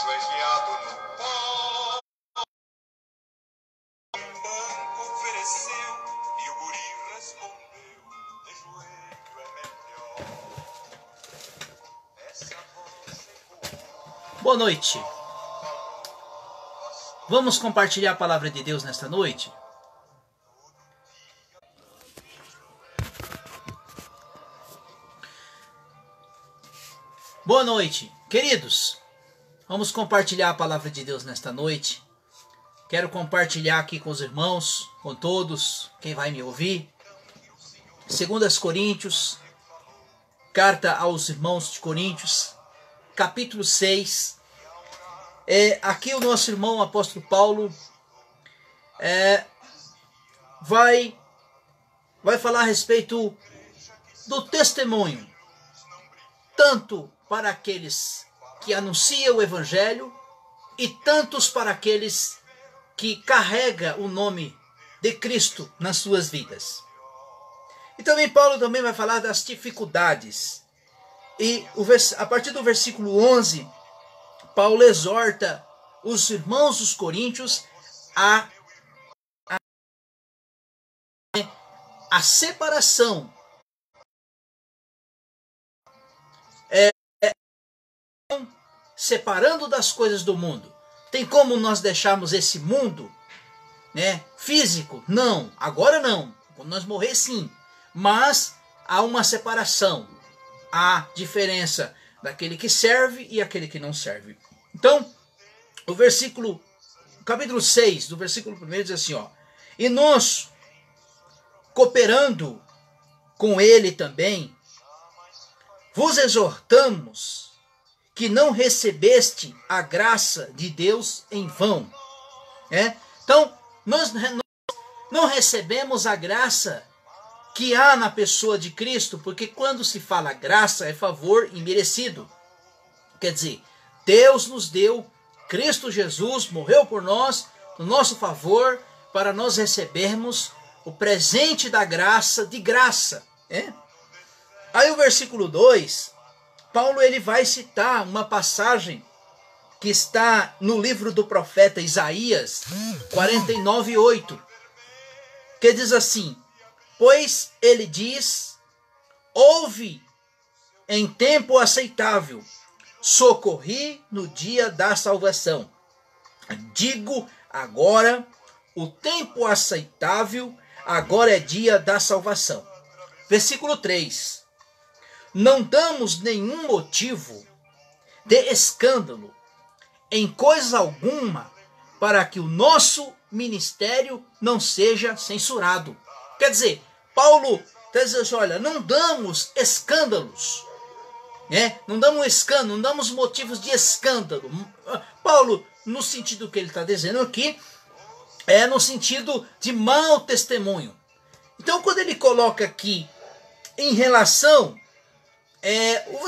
ajoelhado no pó. Um banco ofereceu e o guri respondeu: de joelho é melhor. Essa voz chegou. Boa noite. Vamos compartilhar a palavra de Deus nesta noite? Boa noite, queridos. Vamos compartilhar a palavra de Deus nesta noite. Quero compartilhar aqui com os irmãos, com todos, quem vai me ouvir. 2 Coríntios, carta aos irmãos de Coríntios, capítulo 6. Aqui o nosso irmão apóstolo Paulo vai falar a respeito do testemunho, tanto para aqueles que anunciam o evangelho e tantos para aqueles que carregam o nome de Cristo nas suas vidas. E também Paulo também vai falar das dificuldades. E a partir do versículo 11, Paulo exorta os irmãos dos coríntios a separação separando das coisas do mundo. Tem como nós deixarmos esse mundo, físico? Não, agora não. Quando nós morrer, sim. Mas há uma separação. Há diferença daquele que serve e aquele que não serve. Então, o capítulo 6, do versículo 1 diz assim, e nós, cooperando com ele também, vos exortamos que não recebeste a graça de Deus em vão. Então, nós não recebemos a graça que há na pessoa de Cristo, porque quando se fala graça é favor imerecido. Quer dizer, Deus nos deu, Cristo Jesus morreu por nós, no nosso favor, para nós recebermos o presente da graça de graça. Aí o versículo 2, Paulo ele vai citar uma passagem que está no livro do profeta Isaías 49:8, que diz assim: pois ele diz, ouve em tempo aceitável, socorri no dia da salvação. Digo agora, o tempo aceitável, agora é dia da salvação. Versículo 3. Não damos nenhum motivo de escândalo em coisa alguma para que o nosso ministério não seja censurado. Quer dizer, Paulo está dizendo assim, olha, não damos escândalos, não damos escândalo, não damos motivos de escândalo. Paulo, no sentido que ele está dizendo aqui, é no sentido de mau testemunho. Então, quando ele coloca aqui em relação,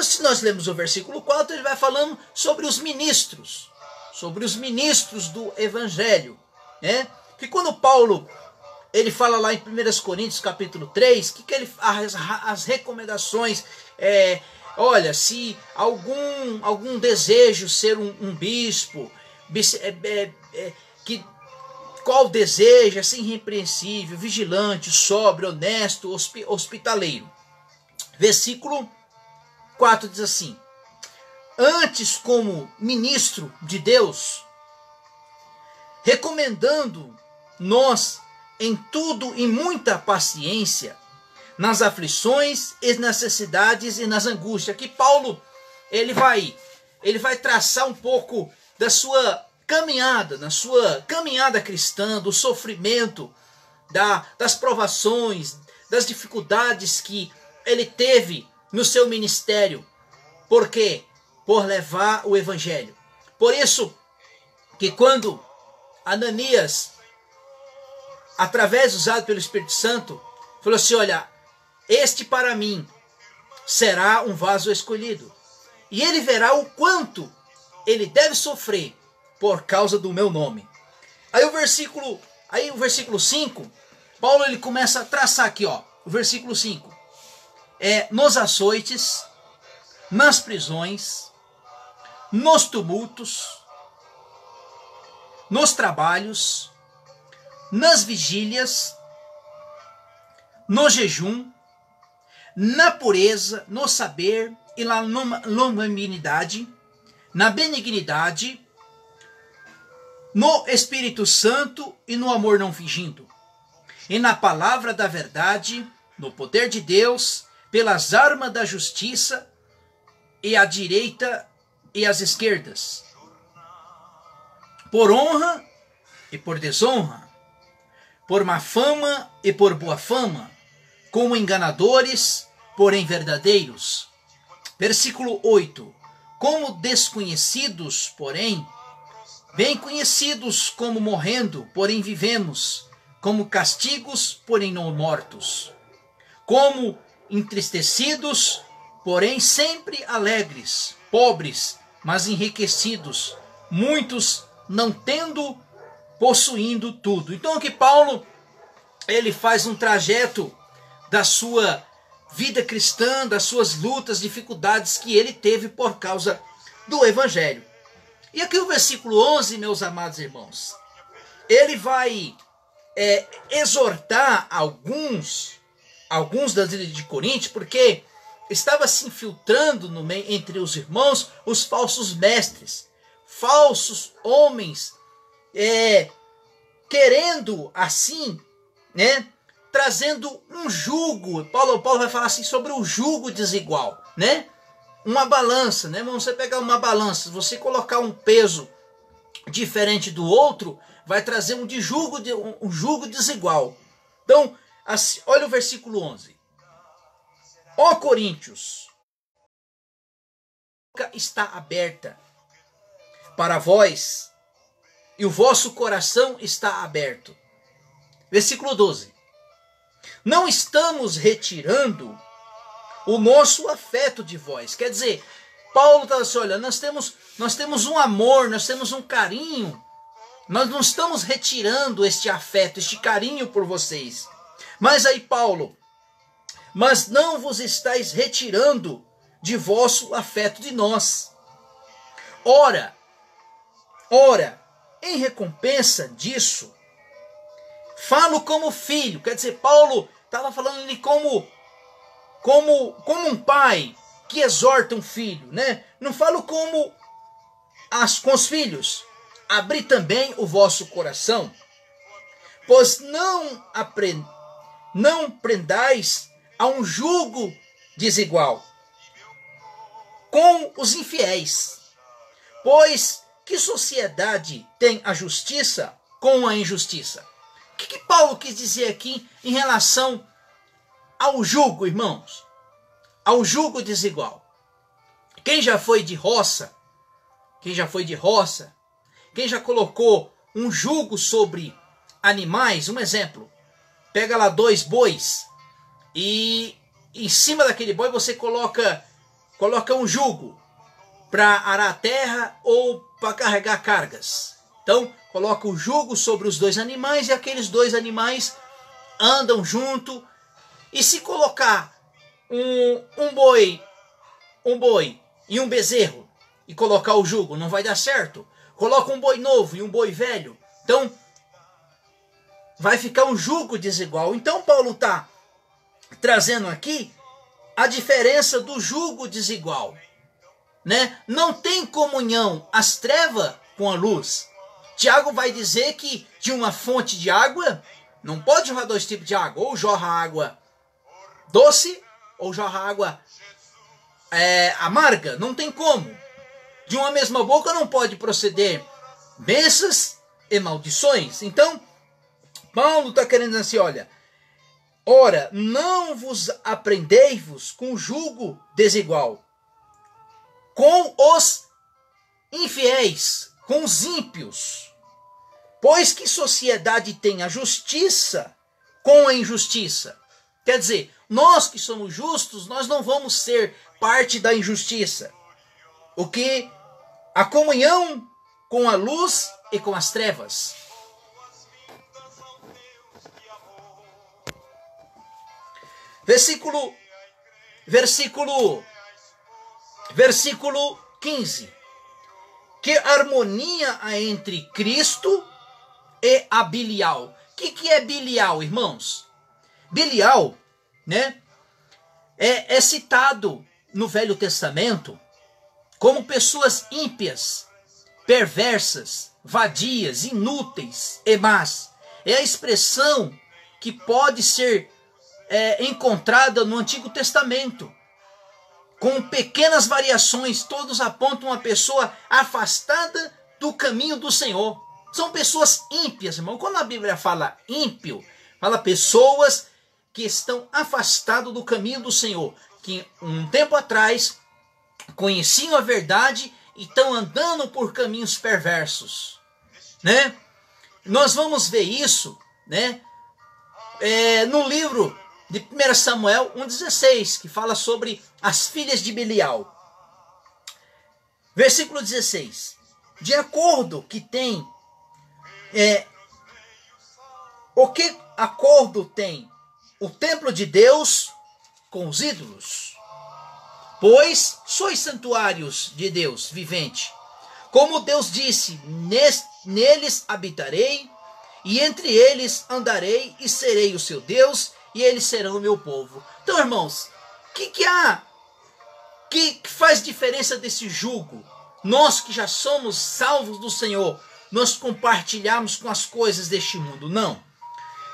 se nós lemos o versículo 4, ele vai falando sobre os ministros do evangelho, que quando Paulo ele fala lá em 1 Coríntios capítulo 3, que ele as recomendações, olha, se algum desejo ser um bispo, qual deseja ser irrepreensível, vigilante, sóbrio, honesto, hospitaleiro. Versículo 4 diz assim: antes, como ministro de Deus, recomendando nós em tudo e muita paciência, nas aflições e necessidades e nas angústias. Aqui Paulo ele vai traçar um pouco da sua caminhada, na sua caminhada cristã, do sofrimento, das provações, das dificuldades que ele teve no seu ministério. Por quê? Por levar o evangelho. Por isso que quando Ananias, através usado pelo Espírito Santo, falou assim, olha, este para mim será um vaso escolhido, e ele verá o quanto ele deve sofrer por causa do meu nome. Aí o versículo 5, Paulo ele começa a traçar aqui, o versículo 5. Nos açoites, nas prisões, nos tumultos, nos trabalhos, nas vigílias, no jejum, na pureza, no saber e na longanimidade, na benignidade, no Espírito Santo e no amor não fingindo, e na palavra da verdade, no poder de Deus, pelas armas da justiça, e à direita e às esquerdas, por honra e por desonra, por má fama e por boa fama, como enganadores, porém verdadeiros. Versículo 8. Como desconhecidos, porém, bem conhecidos, como morrendo, porém vivemos, como castigos, porém não mortos, como entristecidos, porém sempre alegres, pobres, mas enriquecidos, muitos não tendo, possuindo tudo. Então aqui Paulo, ele faz um trajeto da sua vida cristã, das suas lutas, dificuldades que ele teve por causa do Evangelho. E aqui o versículo 11, meus amados irmãos, ele vai exortar alguns das ilhas de Corinto, porque estava se infiltrando no meio, entre os irmãos, os falsos mestres, falsos homens, querendo assim, né, trazendo um jugo. Paulo vai falar assim sobre o jugo desigual, né? Uma balança, né? Você pegar uma balança, você colocar um peso diferente do outro, vai trazer um jugo desigual. Então, assim, olha o versículo 11. Ó Coríntios, a boca está aberta para vós e o vosso coração está aberto. Versículo 12. Não estamos retirando o nosso afeto de vós. Quer dizer, Paulo está assim, olha, nós temos um amor, nós temos um carinho. Nós não estamos retirando este afeto, este carinho por vocês. Mas aí Paulo, mas não vos estáis retirando de vosso afeto de nós. Ora, em recompensa disso, falo como filho. Quer dizer, Paulo estava falando ali como um pai que exorta um filho, né? Não falo como com os filhos. Abri também o vosso coração, pois não prendais a um jugo desigual com os infiéis. Pois que sociedade tem a justiça com a injustiça? O que Paulo quis dizer aqui em relação ao jugo, irmãos? Ao jugo desigual. Quem já foi de roça? Quem já colocou um jugo sobre animais? Um exemplo. Pega lá 2 bois e em cima daquele boi você coloca um jugo para arar a terra ou para carregar cargas. Então, coloca o jugo sobre os 2 animais e aqueles 2 animais andam junto. E se colocar um boi e um bezerro e colocar o jugo, não vai dar certo. Coloca um boi novo e um boi velho, então vai ficar um jugo desigual. Então Paulo está trazendo aqui a diferença do jugo desigual, né? Não tem comunhão as trevas com a luz. Tiago vai dizer que de uma fonte de água não pode jorrar 2 tipos de água, ou jorra água doce ou jorra água amarga. Não tem como. De uma mesma boca não pode proceder bênçãos e maldições. Então, Paulo está querendo dizer assim, olha, ora, não vos aprendei-vos com jugo desigual, com os infiéis, com os ímpios, pois que sociedade tem a justiça com a injustiça? Quer dizer, nós que somos justos, nós não vamos ser parte da injustiça. O que a comunhão com a luz e com as trevas. Versículo 15. Que harmonia há entre Cristo e a Belial. O que é Belial, irmãos? Belial, né, é citado no Velho Testamento como pessoas ímpias, perversas, vadias, inúteis e más. É a expressão que pode ser encontrada no Antigo Testamento. Com pequenas variações, todos apontam uma pessoa afastada do caminho do Senhor. São pessoas ímpias, irmão. Quando a Bíblia fala ímpio, fala pessoas que estão afastadas do caminho do Senhor, que um tempo atrás conheciam a verdade e estão andando por caminhos perversos, né? Nós vamos ver isso, né, no livro de 1 Samuel 1,16, que fala sobre as filhas de Belial. Versículo 16. De acordo que tem, o que acordo tem o templo de Deus com os ídolos? Pois sois santuários de Deus vivente. Como Deus disse, neles habitarei, e entre eles andarei, e serei o seu Deus, e eles serão o meu povo. Então, irmãos, que faz diferença desse jugo? Nós que já somos salvos do Senhor, nós compartilhamos com as coisas deste mundo? Não.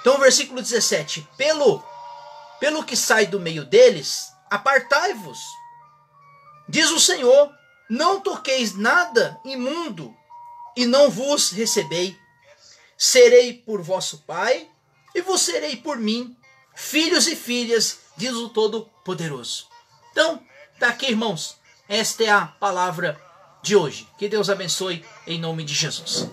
Então, versículo 17. Pelo que sai do meio deles, apartai-vos. Diz o Senhor, não toqueis nada imundo, e não vos recebei. Serei por vosso Pai, e vos serei por mim, filhos e filhas, diz o Todo-Poderoso. Então, está aqui, irmãos. Esta é a palavra de hoje. Que Deus abençoe em nome de Jesus.